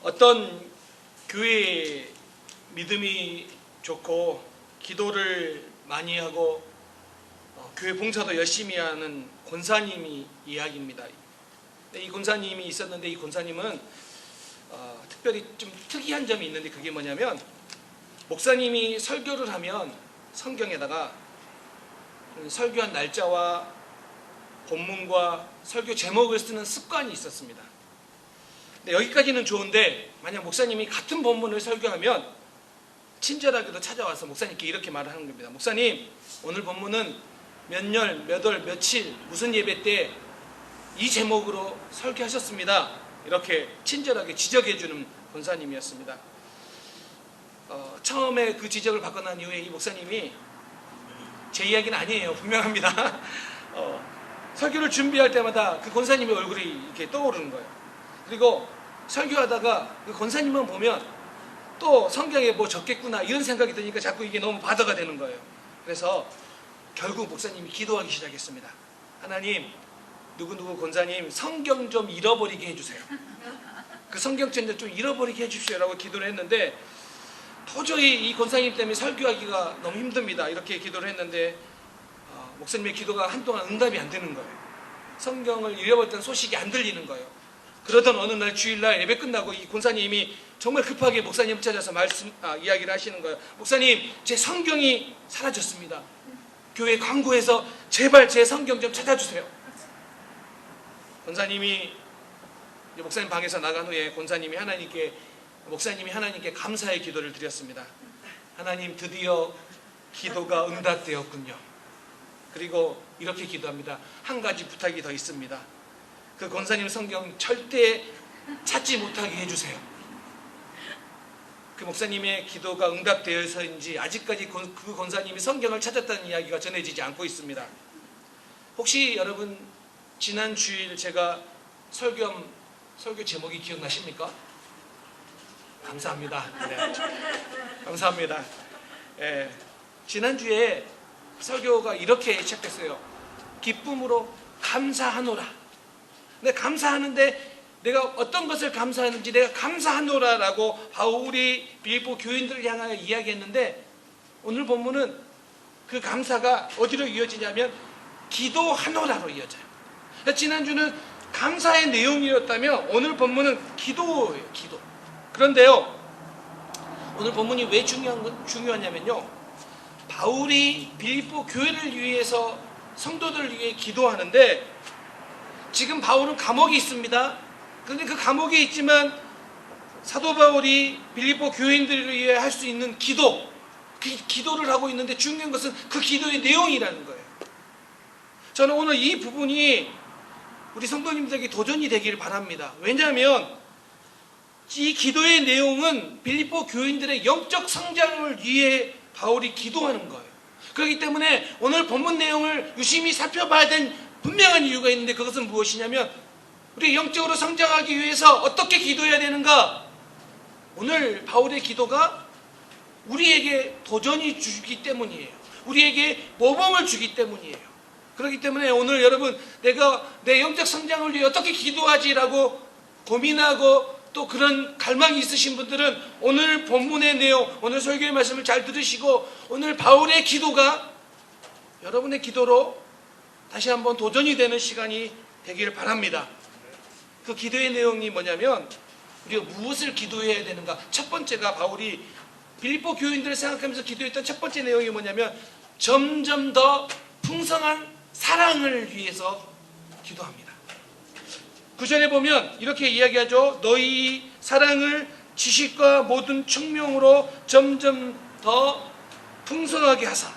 어떤 교회에 믿음이 좋고 기도를 많이 하고 교회 봉사도 열심히 하는 권사님이 이야기입니다. 이 권사님이 있었는데 이 권사님은 특별히 좀 특이한 점이 있는데 그게 뭐냐면 목사님이 설교를 하면 성경에다가 설교한 날짜와 본문과 설교 제목을 쓰는 습관이 있었습니다. 근데 여기까지는 좋은데 만약 목사님이 같은 본문을 설교하면 친절하게도 찾아와서 목사님께 이렇게 말을 하는 겁니다. 목사님, 오늘 본문은 몇 년, 몇 월, 며칠, 무슨 예배 때 이 제목으로 설교하셨습니다. 이렇게 친절하게 지적해주는 권사님이었습니다. 처음에 그 지적을 받고 난 이후에 이 목사님이 제 이야기는 아니에요. 분명합니다. 설교를 준비할 때마다 그 권사님의 얼굴이 이렇게 떠오르는 거예요. 그리고 설교하다가 그 권사님만 보면 또 성경에 뭐 적겠구나 이런 생각이 드니까 자꾸 이게 너무 바다가 되는 거예요. 그래서 결국 목사님이 기도하기 시작했습니다. 하나님, 누구누구 권사님 성경 좀 잃어버리게 해주세요. 그 성경책을 좀 잃어버리게 해주십시오 라고 기도를 했는데 도저히 이 권사님 때문에 설교하기가 너무 힘듭니다. 이렇게 기도를 했는데 목사님의 기도가 한동안 응답이 안 되는 거예요. 성경을 잃어버렸던 소식이 안 들리는 거예요. 그러던 어느 날 주일날 예배 끝나고 이 권사님이 정말 급하게 목사님 찾아서 이야기를 하시는 거예요. 목사님, 제 성경이 사라졌습니다. 교회 광고에서 제발 제 성경 좀 찾아주세요. 권사님이 목사님 방에서 나간 후에 목사님이 하나님께 감사의 기도를 드렸습니다. 하나님, 드디어 기도가 응답되었군요. 그리고 이렇게 기도합니다. 한 가지 부탁이 더 있습니다. 그 권사님 성경 절대 찾지 못하게 해주세요. 그 목사님의 기도가 응답되어서인지 아직까지 그 권사님이 성경을 찾았다는 이야기가 전해지지 않고 있습니다. 혹시 여러분 지난 주일 제가 설교 제목이 기억나십니까? 감사합니다. 네. 감사합니다. 네. 지난주에 설교가 이렇게 시작됐어요. 기쁨으로 감사하노라. 근데 감사하는데 내가 어떤 것을 감사하는지 내가 감사하노라라고 바울이 빌립보 교인들을 향하여 이야기했는데 오늘 본문은 그 감사가 어디로 이어지냐면 기도하노라로 이어져요. 지난주는 감사의 내용이었다면 오늘 본문은 기도예요. 기도. 그런데요, 오늘 본문이 왜 중요하냐면요, 바울이 빌립보 교회를 위해서 성도들을 위해 기도하는데 지금 바울은 감옥에 있습니다. 그런데 그 감옥에 있지만 사도 바울이 빌립보 교인들을 위해 할 수 있는 기도, 그 기도를 하고 있는데 중요한 것은 그 기도의 내용이라는 거예요. 저는 오늘 이 부분이 우리 성도님들에게 도전이 되기를 바랍니다. 왜냐하면 이 기도의 내용은 빌립보 교인들의 영적 성장을 위해 바울이 기도하는 거예요. 그렇기 때문에 오늘 본문 내용을 유심히 살펴봐야 된 분명한 이유가 있는데 그것은 무엇이냐면 우리 영적으로 성장하기 위해서 어떻게 기도해야 되는가? 오늘 바울의 기도가 우리에게 도전이 주기 때문이에요. 우리에게 모범을 주기 때문이에요. 그렇기 때문에 오늘 여러분 내가 내 영적 성장을 위해 어떻게 기도하지라고 고민하고 또 그런 갈망이 있으신 분들은 오늘 본문의 내용, 오늘 설교의 말씀을 잘 들으시고 오늘 바울의 기도가 여러분의 기도로 다시 한번 도전이 되는 시간이 되기를 바랍니다. 그 기도의 내용이 뭐냐면 우리가 무엇을 기도해야 되는가? 첫 번째가 바울이 빌립보 교인들을 생각하면서 기도했던 첫 번째 내용이 뭐냐면 점점 더 풍성한 사랑을 위해서 기도합니다. 9절에 보면 이렇게 이야기하죠. 너희 사랑을 지식과 모든 총명으로 점점 더 풍성하게 하사.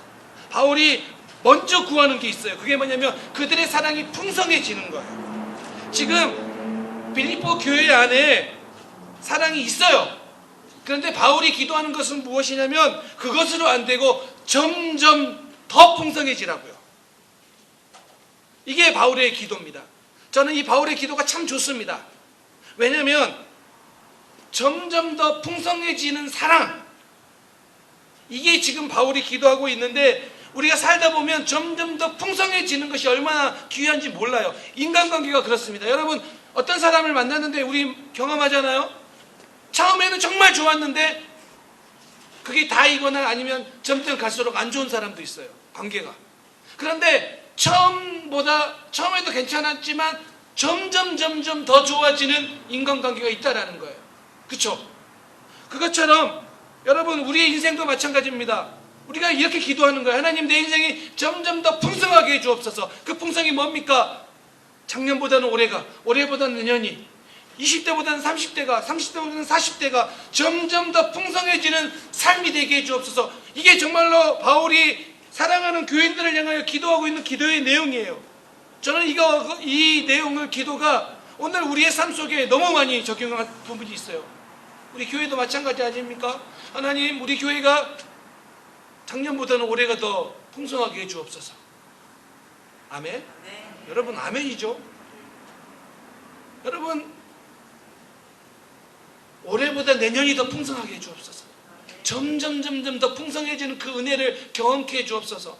바울이 먼저 구하는 게 있어요. 그게 뭐냐면 그들의 사랑이 풍성해지는 거예요. 지금 빌립보 교회 안에 사랑이 있어요. 그런데 바울이 기도하는 것은 무엇이냐면 그것으로 안 되고 점점 더 풍성해지라고요. 이게 바울의 기도입니다. 저는 이 바울의 기도가 참 좋습니다. 왜냐하면 점점 더 풍성해지는 사랑, 이게 지금 바울이 기도하고 있는데 우리가 살다 보면 점점 더 풍성해지는 것이 얼마나 귀한지 몰라요. 인간관계가 그렇습니다. 여러분 어떤 사람을 만났는데 우리 경험하잖아요. 처음에는 정말 좋았는데 그게 다이거나 아니면 점점 갈수록 안 좋은 사람도 있어요. 관계가. 그런데 처음에도 괜찮았지만 점점 더 좋아지는 인간관계가 있다라는 거예요. 그렇죠? 그것처럼 여러분 우리의 인생도 마찬가지입니다. 우리가 이렇게 기도하는 거예요. 하나님, 내 인생이 점점 더 풍성하게 해 주옵소서. 그 풍성이 뭡니까? 작년보다는 올해가, 올해보다는 내년이, 20대보다는 30대가, 30대보다는 40대가 점점 더 풍성해지는 삶이 되게 해 주옵소서. 이게 정말로 바울이 사랑하는 교인들을 향하여 기도하고 있는 기도의 내용이에요. 저는 이 내용을, 기도가 오늘 우리의 삶 속에 너무 많이 적용한 부분이 있어요. 우리 교회도 마찬가지 아닙니까? 하나님, 우리 교회가 작년보다는 올해가 더 풍성하게 해 주옵소서. 아멘? 네. 여러분, 아멘이죠? 여러분, 올해보다 내년이 더 풍성하게 해 주옵소서. 점점 더 풍성해지는 그 은혜를 경험케 해 주옵소서.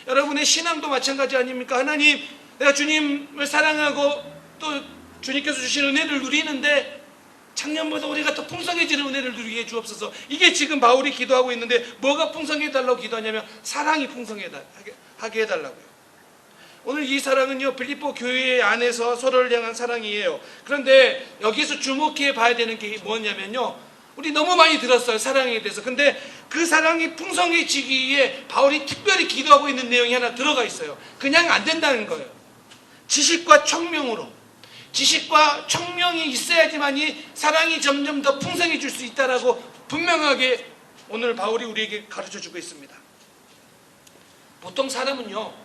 여러분의 신앙도 마찬가지 아닙니까? 하나님, 내가 주님을 사랑하고 또 주님께서 주신 은혜를 누리는데 작년보다 올해가 더 풍성해지는 은혜를 누리게 해 주옵소서. 이게 지금 바울이 기도하고 있는데 뭐가 풍성해달라고 기도하냐면 사랑이 풍성하게 해달라고요. 오늘 이 사랑은요, 빌립보 교회 안에서 서로를 향한 사랑이에요. 그런데 여기서 주목해 봐야 되는 게 뭐냐면요, 우리 너무 많이 들었어요, 사랑에 대해서. 근데 그 사랑이 풍성해지기 위해 바울이 특별히 기도하고 있는 내용이 하나 들어가 있어요. 그냥 안 된다는 거예요. 지식과 청명으로, 지식과 청명이 있어야지만이 사랑이 점점 더 풍성해질 수 있다라고 분명하게 오늘 바울이 우리에게 가르쳐주고 있습니다. 보통 사람은요,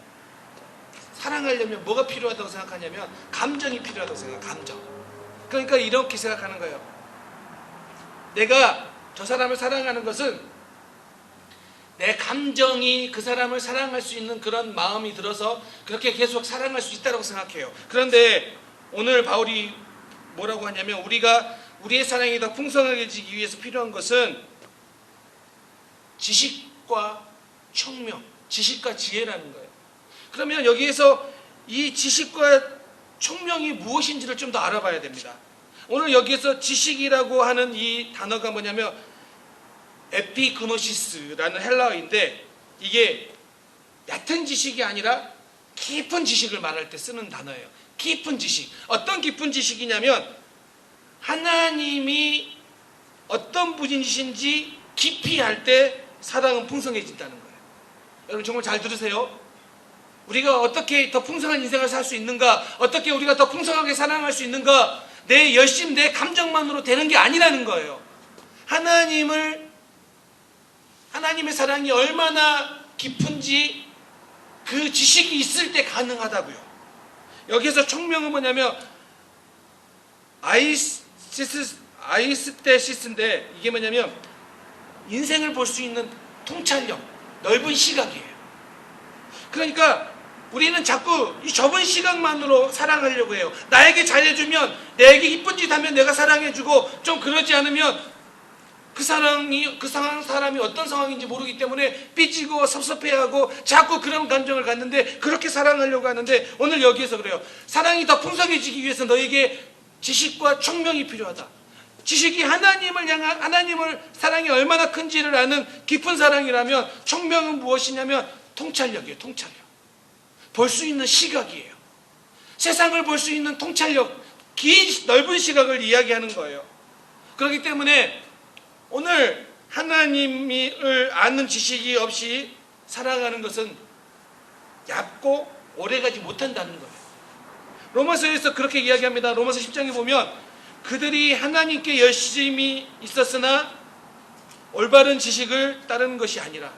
사랑하려면 뭐가 필요하다고 생각하냐면 감정이 필요하다고 생각해요. 감정. 그러니까 이렇게 생각하는 거예요. 내가 저 사람을 사랑하는 것은 내 감정이 그 사람을 사랑할 수 있는 그런 마음이 들어서 그렇게 계속 사랑할 수 있다고 생각해요. 그런데 오늘 바울이 뭐라고 하냐면 우리의 사랑이 더 풍성해지기 위해서 필요한 것은 지식과 청명, 지식과 지혜라는 거예요. 그러면 여기에서 이 지식과 청명이 무엇인지를 좀 더 알아봐야 됩니다. 오늘 여기에서 지식이라고 하는 이 단어가 뭐냐면 에피그노시스라는 헬라어인데, 이게 얕은 지식이 아니라 깊은 지식을 말할 때 쓰는 단어예요. 깊은 지식. 어떤 깊은 지식이냐면 하나님이 어떤 분이신지 깊이 알 때 사랑은 풍성해진다는 거예요. 여러분 정말 잘 들으세요. 우리가 어떻게 더 풍성한 인생을 살 수 있는가, 어떻게 우리가 더 풍성하게 사랑할 수 있는가, 내 열심, 내 감정만으로 되는 게 아니라는 거예요. 하나님의 사랑이 얼마나 깊은지 그 지식이 있을 때 가능하다고요. 여기서 청명은 뭐냐면 아이스테시스인데, 이게 뭐냐면 인생을 볼 수 있는 통찰력, 넓은 시각이에요. 그러니까 우리는 자꾸 이 좁은 시각만으로 사랑하려고 해요. 나에게 잘해주면, 내게 이쁜 짓 하면 내가 사랑해주고, 좀 그러지 않으면 그 사람이 어떤 상황인지 모르기 때문에 삐지고 섭섭해하고 자꾸 그런 감정을 갖는데, 그렇게 사랑하려고 하는데 오늘 여기에서 그래요. 사랑이 더 풍성해지기 위해서 너에게 지식과 청명이 필요하다. 지식이 하나님을 사랑이 얼마나 큰지를 아는 깊은 사랑이라면, 청명은 무엇이냐면 통찰력이에요. 통찰력. 볼 수 있는 시각이에요. 세상을 볼 수 있는 통찰력, 넓은 시각을 이야기하는 거예요. 그렇기 때문에 오늘 하나님을 아는 지식이 없이 살아가는 것은 얕고 오래가지 못한다는 거예요. 로마서에서 그렇게 이야기합니다. 로마서 10장에 보면 그들이 하나님께 열심히 있었으나 올바른 지식을 따르는 것이 아니라,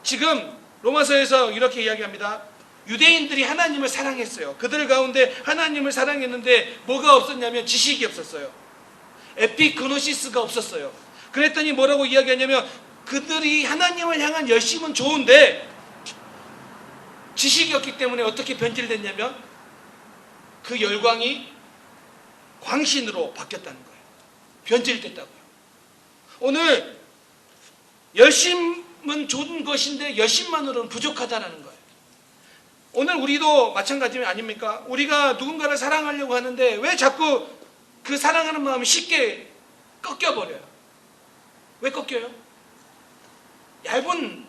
지금 로마서에서 이렇게 이야기합니다. 유대인들이 하나님을 사랑했어요. 그들 가운데 하나님을 사랑했는데 뭐가 없었냐면 지식이 없었어요. 에피그노시스가 없었어요. 그랬더니 뭐라고 이야기하냐면 그들이 하나님을 향한 열심은 좋은데 지식이 없기 때문에 어떻게 변질됐냐면 그 열광이 광신으로 바뀌었다는 거예요. 변질됐다고요. 오늘 열심은 좋은 것인데 열심만으로는 부족하다는 거예요. 오늘 우리도 마찬가지 아닙니까? 우리가 누군가를 사랑하려고 하는데 왜 자꾸 그 사랑하는 마음이 쉽게 꺾여버려요. 왜 꺾여요? 얇은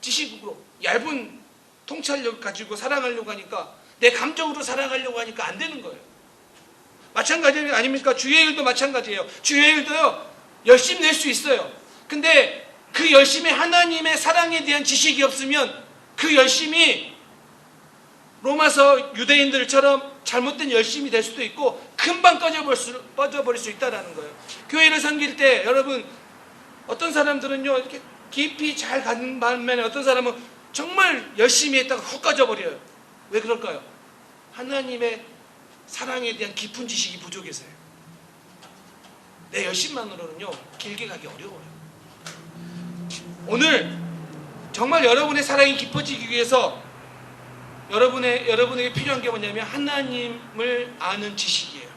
지식으로, 얇은 통찰력 가지고 사랑하려고 하니까, 내 감정으로 사랑하려고 하니까 안 되는 거예요. 마찬가지 아닙니까? 주의 일도 마찬가지예요. 주의 일도요, 열심히 낼 수 있어요. 근데 그 열심히 하나님의 사랑에 대한 지식이 없으면 그 열심이 로마서 유대인들처럼 잘못된 열심이 될 수도 있고 금방 꺼져버릴 수 있다는 거예요. 교회를 섬길 때 여러분, 어떤 사람들은요 이렇게 깊이 잘 가는 반면에 어떤 사람은 정말 열심히 했다가 훅 꺼져버려요. 왜 그럴까요? 하나님의 사랑에 대한 깊은 지식이 부족해서요. 내 열심만으로는요 길게 가기 어려워요. 오늘 정말 여러분의 사랑이 깊어지기 위해서 여러분에게 필요한 게 뭐냐면 하나님을 아는 지식이에요.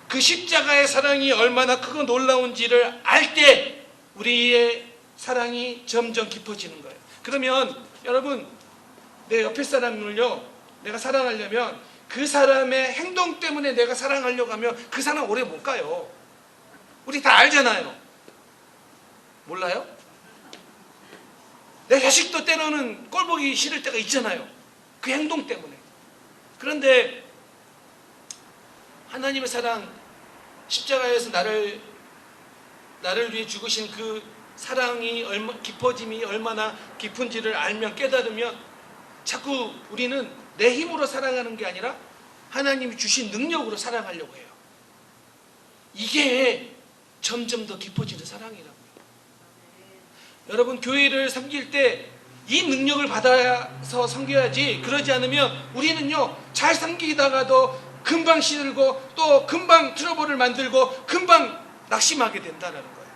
그 십자가의 사랑이 얼마나 크고 놀라운지를 알 때 우리의 사랑이 점점 깊어지는 거예요. 그러면 여러분, 내 옆에 사람을요 내가 사랑하려면 그 사람의 행동 때문에 내가 사랑하려고 하면 그 사람 오래 못 가요. 우리 다 알잖아요. 몰라요? 내 자식도 때로는 꼴보기 싫을 때가 있잖아요. 그 행동 때문에. 그런데 하나님의 사랑, 십자가에서 나를 위해 죽으신 그 사랑이 깊어짐이 얼마나 깊은지를 알면, 깨달으면 자꾸 우리는 내 힘으로 사랑하는 게 아니라 하나님이 주신 능력으로 사랑하려고 해요. 이게 점점 더 깊어지는 사랑이라고요. 여러분, 교회를 섬길 때 이 능력을 받아서 섬겨야지, 그러지 않으면 우리는요 잘 섬기다가도 금방 시들고 또 금방 트러블을 만들고 금방 낙심하게 된다는 거예요.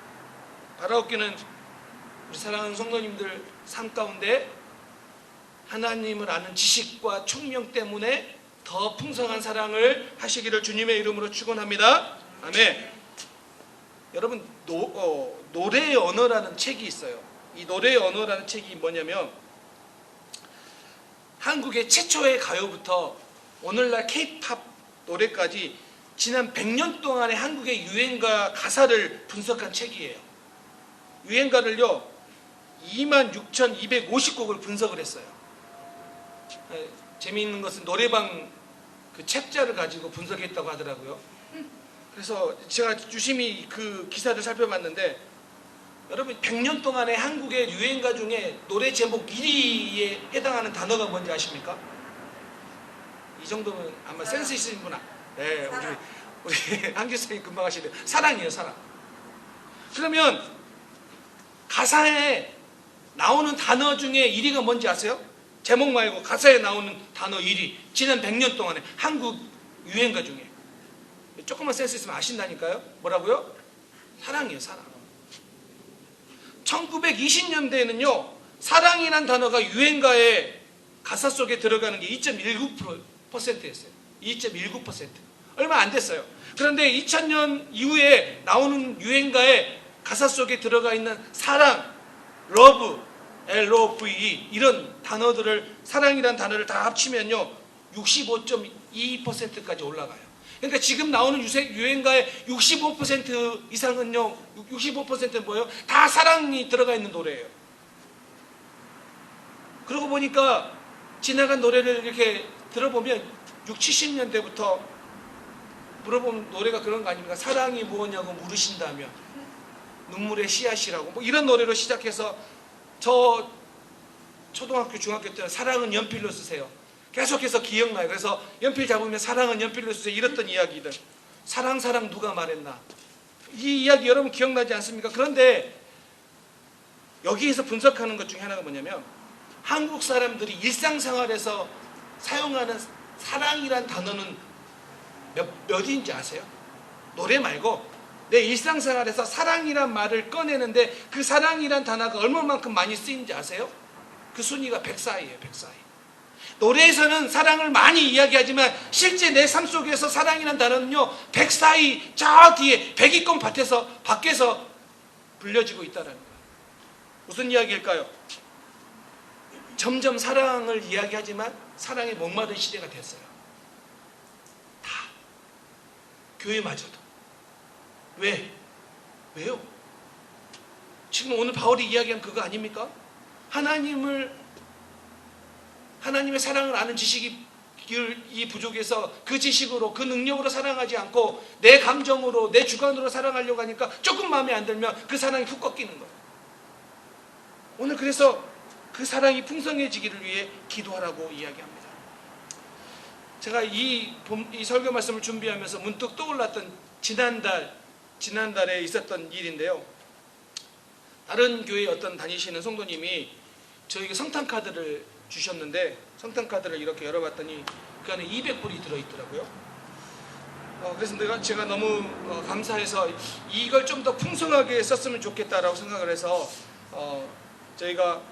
바라옵기는 우리 사랑하는 성도님들 삶 가운데 하나님을 아는 지식과 총명 때문에 더 풍성한 사랑을 하시기를 주님의 이름으로 축원합니다. 아멘. 여러분, 노래의 언어라는 책이 있어요. 이 노래의 언어라는 책이 뭐냐면, 한국의 최초의 가요부터 오늘날 K-팝 노래까지 지난 100년 동안의 한국의 유행가 가사를 분석한 책이에요. 유행가를요 26,250곡을 분석을 했어요. 재미있는 것은 노래방 그 책자를 가지고 분석했다고 하더라고요. 그래서 제가 유심히 그 기사를 살펴봤는데, 여러분 100년 동안의 한국의 유행가 중에 노래 제목 1위에 해당하는 단어가 뭔지 아십니까? 이 정도면 아마 센스 있으신구나. 네, 우리 한기성이 금방 하시네요. 사랑이에요, 사랑. 그러면 가사에 나오는 단어 중에 1위가 뭔지 아세요? 제목 말고 가사에 나오는 단어 1위. 지난 100년 동안에 한국 유행가 중에. 조금만 센스 있으면 아신다니까요. 뭐라고요? 사랑이에요, 사랑. 1920년대에는요 사랑이란 단어가 유행가의 가사 속에 들어가는 게 2.19%였어요. 2.19%. 얼마 안 됐어요. 그런데 2000년 이후에 나오는 유행가의 가사 속에 들어가 있는 사랑, 러브, LOVE 이런 단어들을, 사랑이란 단어를 다 합치면요 65.22%까지 올라가요. 그러니까 지금 나오는 유행가의 65% 이상은요, 65%는 뭐예요? 다 사랑이 들어가 있는 노래예요. 그러고 보니까 지나간 노래를 이렇게 들어보면 60, 70년대부터 물어보면 노래가 그런 거 아닙니까? 사랑이 뭐냐고 물으신다면 눈물의 씨앗이라고 뭐 이런 노래로 시작해서, 저 초등학교 중학교 때는 사랑은 연필로 쓰세요. 계속해서 기억나요. 그래서 연필 잡으면 사랑은 연필로 쓰세요. 이랬던 이야기들. 사랑 누가 말했나. 이 이야기 여러분 기억나지 않습니까? 그런데 여기에서 분석하는 것 중에 하나가 뭐냐면, 한국 사람들이 일상생활에서 사용하는 사랑이란 단어는 몇인지 아세요? 노래 말고 내 일상생활에서 사랑이란 말을 꺼내는데 그 사랑이란 단어가 얼마만큼 많이 쓰이는지 아세요? 그 순위가 104위예요. 104위. 노래에서는 사랑을 많이 이야기하지만 실제 내 삶 속에서 사랑이란 단어는요 104위 저 뒤에 100위권 밖에서 불려지고 있다는 거예요. 무슨 이야기일까요? 점점 사랑을 이야기하지만 사랑에 목마른 시대가 됐어요. 다. 교회마저도. 왜요? 지금 오늘 바울이 이야기한 그거 아닙니까? 하나님의 사랑을 아는 지식이 이 부족해서 그 지식으로 그 능력으로 사랑하지 않고 내 감정으로 내 주관으로 사랑하려고 하니까 조금 마음에 안 들면 그 사랑이 훅 꺾이는 거예요. 오늘 그래서 그 사랑이 풍성해지기를 위해 기도하라고 이야기합니다. 제가 이 설교 말씀을 준비하면서 문득 떠올랐던 지난달에 있었던 일인데요. 다른 교회 어떤 다니시는 성도님이 저에게 성탄카드를 주셨는데 성탄카드를 이렇게 열어봤더니 그 안에 200불이 들어있더라고요. 그래서 제가 너무 감사해서 이걸 좀 더 풍성하게 썼으면 좋겠다라고 생각을 해서 저희가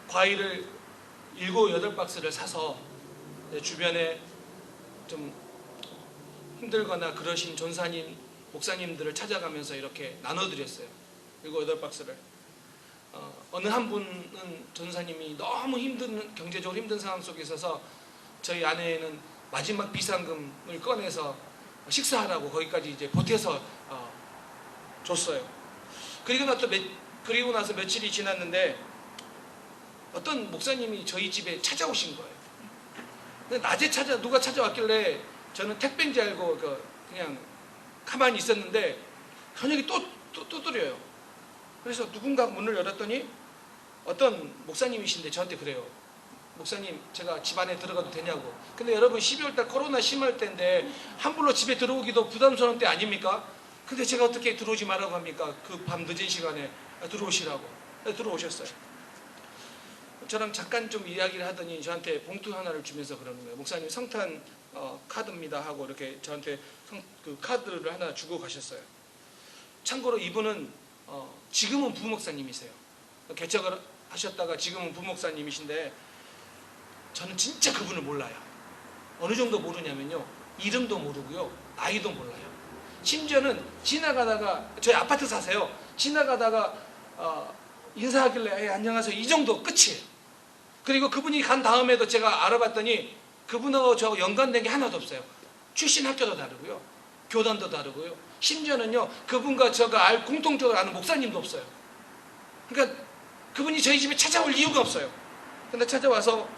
과일을 7, 8박스를 사서 주변에 좀 힘들거나 그러신 전사님, 목사님들을 찾아가면서 이렇게 나눠드렸어요. 7, 8박스를. 어느 한 분은 전사님이 너무 경제적으로 힘든 상황 속에 있어서 저희 아내는 마지막 비상금을 꺼내서 식사하라고 거기까지 이제 보태서 줬어요. 그리고 나서 며칠이 지났는데 어떤 목사님이 저희 집에 찾아오신 거예요. 근데 낮에 누가 찾아왔길래 저는 택배인 줄 알고 그냥 가만히 있었는데 저녁에 또 두드려요. 그래서 누군가 문을 열었더니 어떤 목사님이신데 저한테 그래요. 목사님, 제가 집 안에 들어가도 되냐고. 근데 여러분 12월달 코로나 심할 때인데 함부로 집에 들어오기도 부담스러운 때 아닙니까? 근데 제가 어떻게 들어오지 말라고 합니까? 그 밤 늦은 시간에 들어오시라고. 들어오셨어요. 저랑 잠깐 좀 이야기를 하더니 저한테 봉투 하나를 주면서 그러는 거예요. 목사님 성탄 카드입니다 하고 이렇게 저한테 그 카드를 하나 주고 가셨어요. 참고로 이분은 지금은 부목사님이세요. 개척을 하셨다가 지금은 부목사님이신데 저는 진짜 그분을 몰라요. 어느 정도 모르냐면요. 이름도 모르고요. 나이도 몰라요. 심지어는 지나가다가 저희 아파트 사세요. 지나가다가 인사하길래 안녕하세요. 이 정도 끝이에요. 그리고 그분이 간 다음에도 제가 알아봤더니 그분하고 저 연관된 게 하나도 없어요. 출신 학교도 다르고요. 교단도 다르고요. 심지어는요. 그분과 제가 공통적으로 아는 목사님도 없어요. 그러니까 그분이 저희 집에 찾아올 이유가 없어요. 근데 찾아와서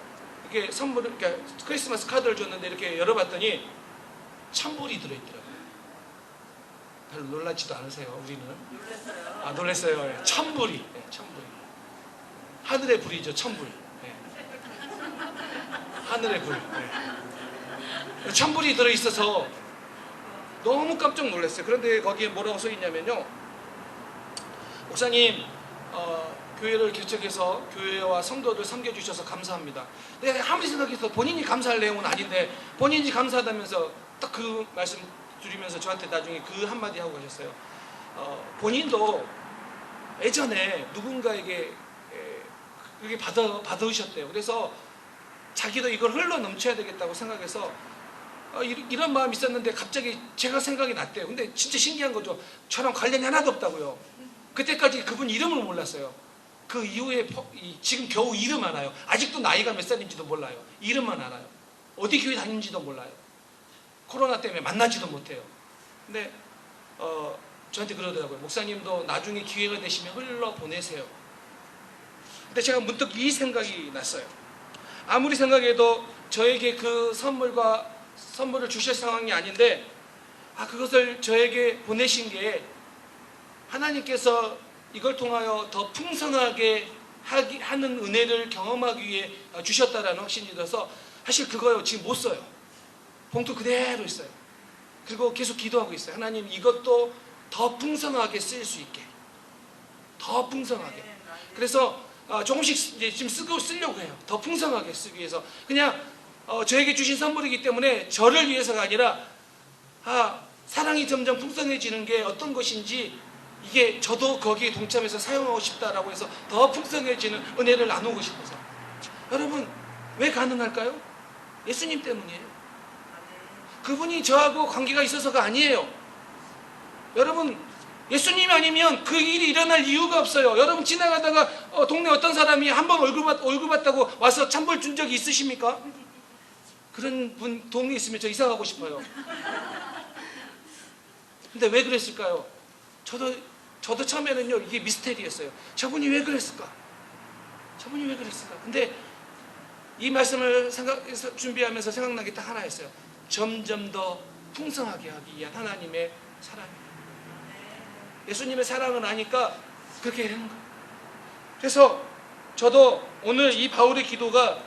이렇게 선물을, 그러니까 크리스마스 카드를 줬는데 이렇게 열어봤더니 찬불이 들어있더라고요. 별로 놀라지도 않으세요, 우리는? 놀랐어요. 놀랐어요. 찬불이. 찬불이. 하늘의 불이죠, 찬불. 하늘의 불. 찬불이 들어있어서 너무 깜짝 놀랐어요. 그런데 거기에 뭐라고 써있냐면요. 목사님, 교회를 개척해서 교회와 성도들 섬겨주셔서 감사합니다. 근데 아무리 생각해서 본인이 감사할 내용은 아닌데 본인이 감사하다면서 딱 그 말씀 드리면서 저한테 나중에 그 한마디 하고 가셨어요. 본인도 예전에 누군가에게 그게 받으셨대요. 그래서 자기도 이걸 흘러 넘쳐야 되겠다고 생각해서 이런 마음이 있었는데 갑자기 제가 생각이 났대요. 근데 진짜 신기한 거죠. 저랑 관련이 하나도 없다고요. 그때까지 그분 이름을 몰랐어요. 그 이후에 지금 겨우 이름 알아요. 아직도 나이가 몇 살인지도 몰라요. 이름만 알아요. 어디 교회 다니는지도 몰라요. 코로나 때문에 만나지도 못해요. 근데 저한테 그러더라고요. 목사님도 나중에 기회가 되시면 흘러 보내세요. 근데 제가 문득 이 생각이 났어요. 아무리 생각해도 저에게 그 선물을 주실 상황이 아닌데 그것을 저에게 보내신 게 하나님께서 이걸 통하여 더 풍성하게 하는 은혜를 경험하기 위해 주셨다라는 확신이 들어서 사실 그거요 지금 못 써요. 봉투 그대로 있어요. 그리고 계속 기도하고 있어요. 하나님 이것도 더 풍성하게 쓰일 수 있게. 더 풍성하게. 그래서 조금씩 이제 지금 쓰려고 해요. 더 풍성하게 쓰기 위해서. 그냥 저에게 주신 선물이기 때문에 저를 위해서가 아니라 사랑이 점점 풍성해지는 게 어떤 것인지 이게 저도 거기에 동참해서 사용하고 싶다라고 해서 더 풍성해지는 은혜를 나누고 싶어서. 여러분 왜 가능할까요? 예수님 때문이에요. 그분이 저하고 관계가 있어서가 아니에요. 여러분 예수님이 아니면 그 일이 일어날 이유가 없어요. 여러분 지나가다가 동네 어떤 사람이 한번 얼굴 봤다고 와서 찬불 준 적이 있으십니까? 그런 분 동네에 있으면 저 이사 가고 싶어요. 근데 왜 그랬을까요? 저도 처음에는요, 이게 미스테리였어요. 저분이 왜 그랬을까? 저분이 왜 그랬을까? 근데 이 말씀을 준비하면서 생각난 게 딱 하나였어요. 점점 더 풍성하게 하기 위한 하나님의 사랑이에요. 예수님의 사랑을 아니까 그렇게 되는 거예요. 그래서 저도 오늘 이 바울의 기도가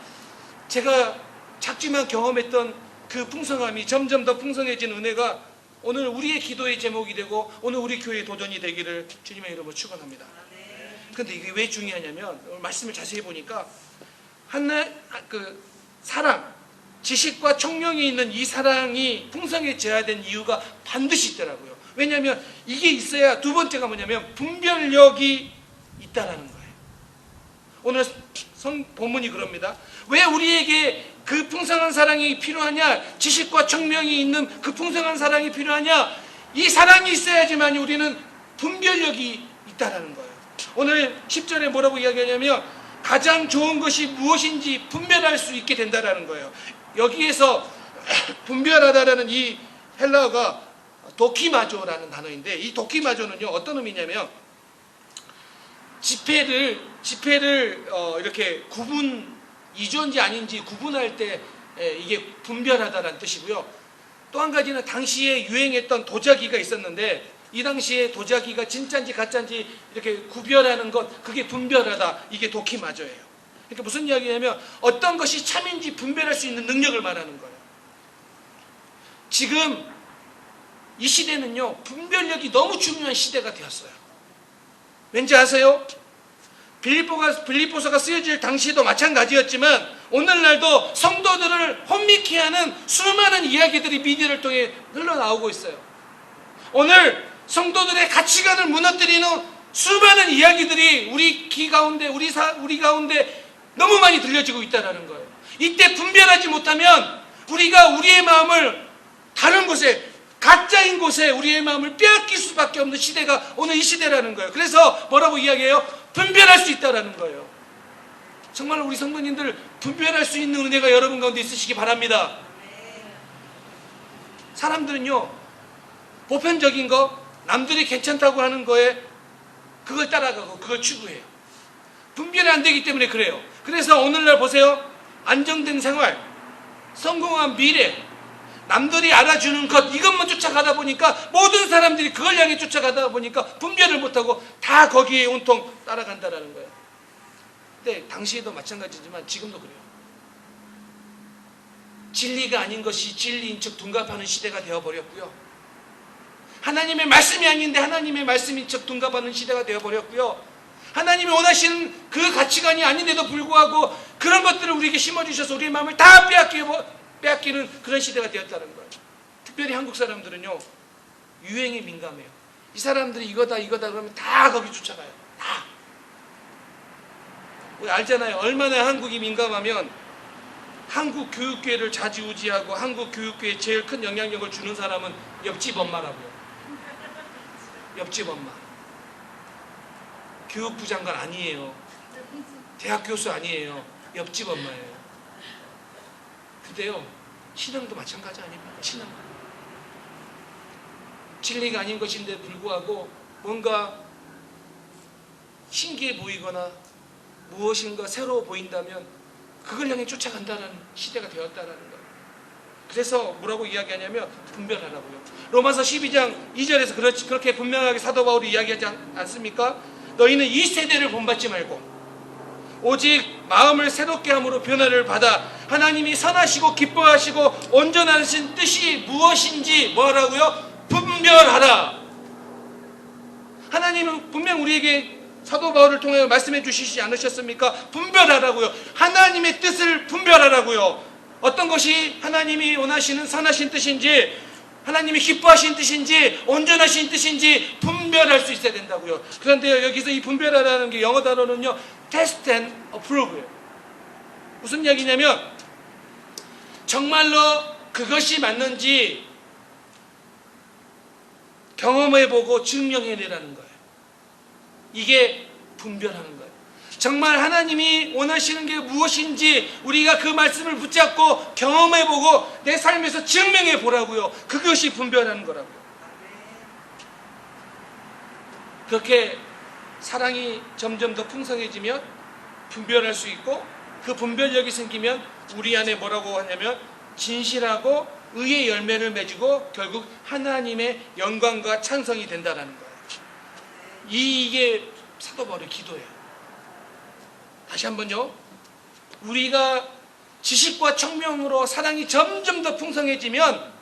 제가 작지만 경험했던 그 풍성함이 점점 더 풍성해진 은혜가 오늘 우리의 기도의 제목이 되고 오늘 우리 교회의 도전이 되기를 주님의 이름으로 축원합니다. 그런데 이게 왜 중요하냐면 말씀을 자세히 보니까 사랑, 지식과 총명이 있는 이 사랑이 풍성해져야 된 이유가 반드시 있더라고요. 왜냐하면 이게 있어야 두 번째가 뭐냐면 분별력이 있다라는 거예요. 오늘 본문이 그럽니다. 왜 우리에게 그 풍성한 사랑이 필요하냐? 지식과 총명이 있는 그 풍성한 사랑이 필요하냐? 이 사랑이 있어야지만 우리는 분별력이 있다라는 거예요. 오늘 10절에 뭐라고 이야기하냐면 가장 좋은 것이 무엇인지 분별할 수 있게 된다라는 거예요. 여기에서 분별하다라는 이 헬라어가 도키마조라는 단어인데, 이 도키마조는요 어떤 의미냐면 지폐를 이렇게 이조인지 아닌지 구분할 때 이게 분별하다라는 뜻이고요. 또 한 가지는 당시에 유행했던 도자기가 있었는데, 이 당시에 도자기가 진짜인지 가짜인지 이렇게 구별하는 것, 그게 분별하다, 이게 도키마저예요. 그러니까 무슨 이야기냐면 어떤 것이 참인지 분별할 수 있는 능력을 말하는 거예요. 지금 이 시대는요 분별력이 너무 중요한 시대가 되었어요. 왠지 아세요? 빌립보서가 쓰여질 당시에도 마찬가지였지만 오늘날도 성도들을 혼미케 하는 수많은 이야기들이 미디어를 통해 흘러나오고 있어요. 오늘 성도들의 가치관을 무너뜨리는 수많은 이야기들이 우리 귀 가운데, 우리 가운데 너무 많이 들려지고 있다는 거예요. 이때 분별하지 못하면 우리가 우리의 마음을 다른 곳에, 가짜인 곳에 우리의 마음을 빼앗길 수밖에 없는 시대가 오늘 이 시대라는 거예요. 그래서 뭐라고 이야기해요? 분별할 수 있다는 거예요. 정말 우리 성도님들 분별할 수 있는 은혜가 여러분 가운데 있으시기 바랍니다. 사람들은요 보편적인 거, 남들이 괜찮다고 하는 거에 그걸 따라가고 그걸 추구해요. 분별이 안 되기 때문에 그래요. 그래서 오늘날 보세요. 안정된 생활, 성공한 미래, 남들이 알아주는 것, 이것만 쫓아가다 보니까 모든 사람들이 그걸 향해 쫓아가다 보니까 분별을 못하고 다 거기에 온통 따라간다라는 거예요. 근데 당시에도 마찬가지지만 지금도 그래요. 진리가 아닌 것이 진리인 척 둔갑하는 시대가 되어버렸고요. 하나님의 말씀이 아닌데 하나님의 말씀인 척 둔갑하는 시대가 되어버렸고요. 하나님이 원하시는 그 가치관이 아닌데도 불구하고 그런 것들을 우리에게 심어주셔서 우리의 마음을 다 빼앗기는 그런 시대가 되었다는 거예요. 특별히 한국 사람들은요 유행에 민감해요. 이 사람들이 이거다 그러면 다 거기 쫓아가요. 다. 우리 알잖아요. 얼마나 한국이 민감하면 한국 교육계를 좌지우지하고 한국 교육계에 제일 큰 영향력을 주는 사람은 옆집 엄마라고요. 옆집 엄마. 교육부 장관 아니에요. 대학 교수 아니에요. 옆집 엄마예요. 근데요 신앙도 마찬가지 아닙니까? 신앙 진리가 아닌 것인데 불구하고 뭔가 신기해 보이거나 무엇인가 새로워 보인다면 그걸 향해 쫓아간다는 시대가 되었다는 거예요. 그래서 뭐라고 이야기하냐면 분별하라고요. 로마서 12장 2절에서 그렇게 분명하게 사도 바울이 이야기하지 않습니까? 너희는 이 세대를 본받지 말고 오직 마음을 새롭게 함으로 변화를 받아 하나님이 선하시고 기뻐하시고 온전하신 뜻이 무엇인지 뭐하라고요? 분별하라. 하나님은 분명 우리에게 사도 바울을 통해 말씀해 주시지 않으셨습니까? 분별하라고요. 하나님의 뜻을 분별하라고요. 어떤 것이 하나님이 원하시는 선하신 뜻인지, 하나님이 기뻐하신 뜻인지, 온전하신 뜻인지 분별할 수 있어야 된다고요. 그런데 여기서 이 분별하라는 게 영어 단어는요 test and approve예요. 무슨 이야기냐면 정말로 그것이 맞는지 경험해보고 증명해내라는 거예요. 이게 분별하는 거예요. 정말 하나님이 원하시는 게 무엇인지 우리가 그 말씀을 붙잡고 경험해보고 내 삶에서 증명해보라고요. 그것이 분별하는 거라고요. 그렇게 사랑이 점점 더 풍성해지면 분별할 수 있고, 그 분별력이 생기면 우리 안에 뭐라고 하냐면 진실하고 의의 열매를 맺고 결국 하나님의 영광과 찬성이 된다라는 거예요. 이게 사도 바울의 기도예요. 다시 한번요. 우리가 지식과 청명으로 사랑이 점점 더 풍성해지면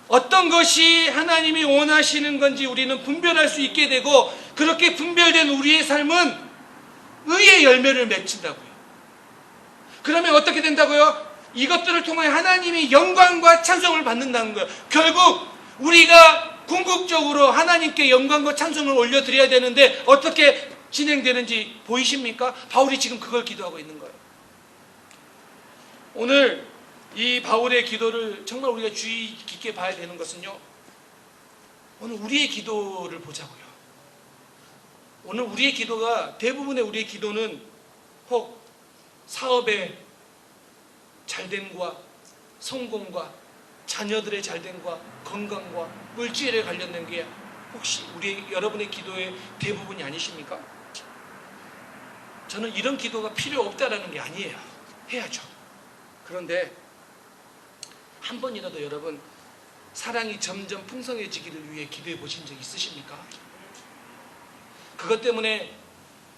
어떤 것이 하나님이 원하시는 건지 우리는 분별할 수 있게 되고, 그렇게 분별된 우리의 삶은 의의 열매를 맺힌다고요. 그러면 어떻게 된다고요? 이것들을 통해 하나님이 영광과 찬송을 받는다는 거예요. 결국 우리가 궁극적으로 하나님께 영광과 찬송을 올려드려야 되는데 어떻게 진행되는지 보이십니까? 바울이 지금 그걸 기도하고 있는 거예요. 오늘 이 바울의 기도를 정말 우리가 주의 깊게 봐야 되는 것은요, 오늘 우리의 기도를 보자고요. 오늘 우리의 기도가, 대부분의 우리의 기도는 혹 사업의 잘됨과 성공과 자녀들의 잘됨과 건강과 물질에 관련된 게 혹시 여러분의 기도의 대부분이 아니십니까? 저는 이런 기도가 필요 없다라는 게 아니에요. 해야죠. 그런데 한 번이라도 여러분 사랑이 점점 풍성해지기를 위해 기도해 보신 적 있으십니까? 그것 때문에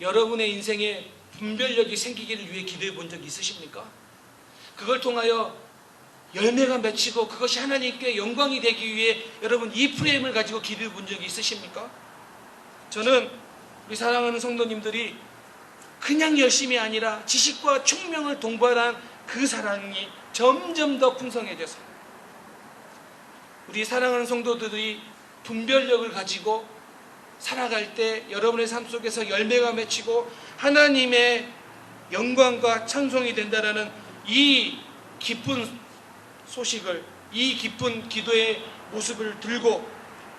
여러분의 인생에 분별력이 생기기를 위해 기도해 본 적이 있으십니까? 그걸 통하여 열매가 맺히고 그것이 하나님께 영광이 되기 위해 여러분 이 프레임을 가지고 기도해 본 적이 있으십니까? 저는 우리 사랑하는 성도님들이 그냥 열심이 아니라 지식과 총명을 동반한 그 사랑이 점점 더 풍성해져서 우리 사랑하는 성도들이 분별력을 가지고 살아갈 때 여러분의 삶 속에서 열매가 맺히고 하나님의 영광과 찬송이 된다라는 이 기쁜 소식을, 이 기쁜 기도의 모습을 들고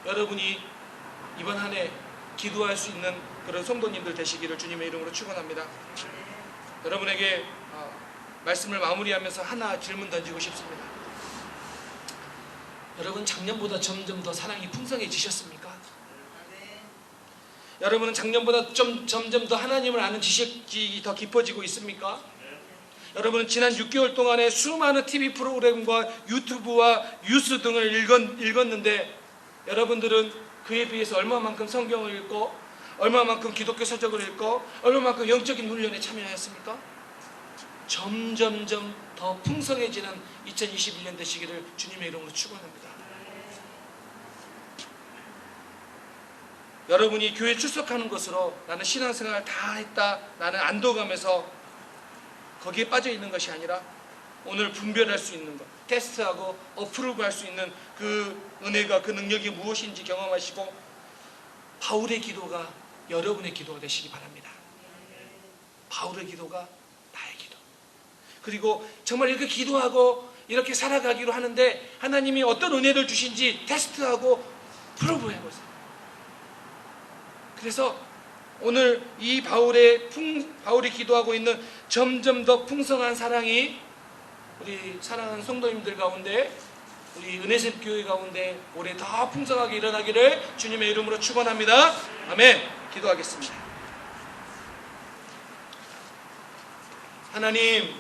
여러분이 이번 한 해 기도할 수 있는 그런 성도님들 되시기를 주님의 이름으로 축원합니다. 여러분에게 말씀을 마무리하면서 하나 질문 던지고 싶습니다. 여러분 작년보다 점점 더 사랑이 풍성해지셨습니까? 여러분은 작년보다 점점 더 하나님을 아는 지식이 더 깊어지고 있습니까? 여러분은 지난 6개월 동안에 수많은 TV 프로그램과 유튜브와 뉴스 등을 읽었는데 여러분들은 그에 비해서 얼마만큼 성경을 읽고 얼마만큼 기독교 서적을 읽고 얼마만큼 영적인 훈련에 참여하였습니까? 점점점 더 풍성해지는 2021년 되시기를 주님의 이름으로 축원합니다. 여러분이 교회 출석하는 것으로 나는 신앙생활 다 했다, 나는 안도감에서 거기에 빠져 있는 것이 아니라 오늘 분별할 수 있는 것, 테스트하고 어프로브 할 수 있는 그 은혜가, 그 능력이 무엇인지 경험하시고 바울의 기도가 여러분의 기도가 되시기 바랍니다. 바울의 기도가 나의 기도. 그리고 정말 이렇게 기도하고 이렇게 살아가기로 하는데 하나님이 어떤 은혜를 주신지 테스트하고 프로브 해보세요. 그래서 오늘 이 바울이 기도하고 있는 점점 더 풍성한 사랑이 우리 사랑하는 성도님들 가운데, 우리 은혜샘 교회 가운데 올해 더 풍성하게 일어나기를 주님의 이름으로 축원합니다. 아멘. 기도하겠습니다. 하나님,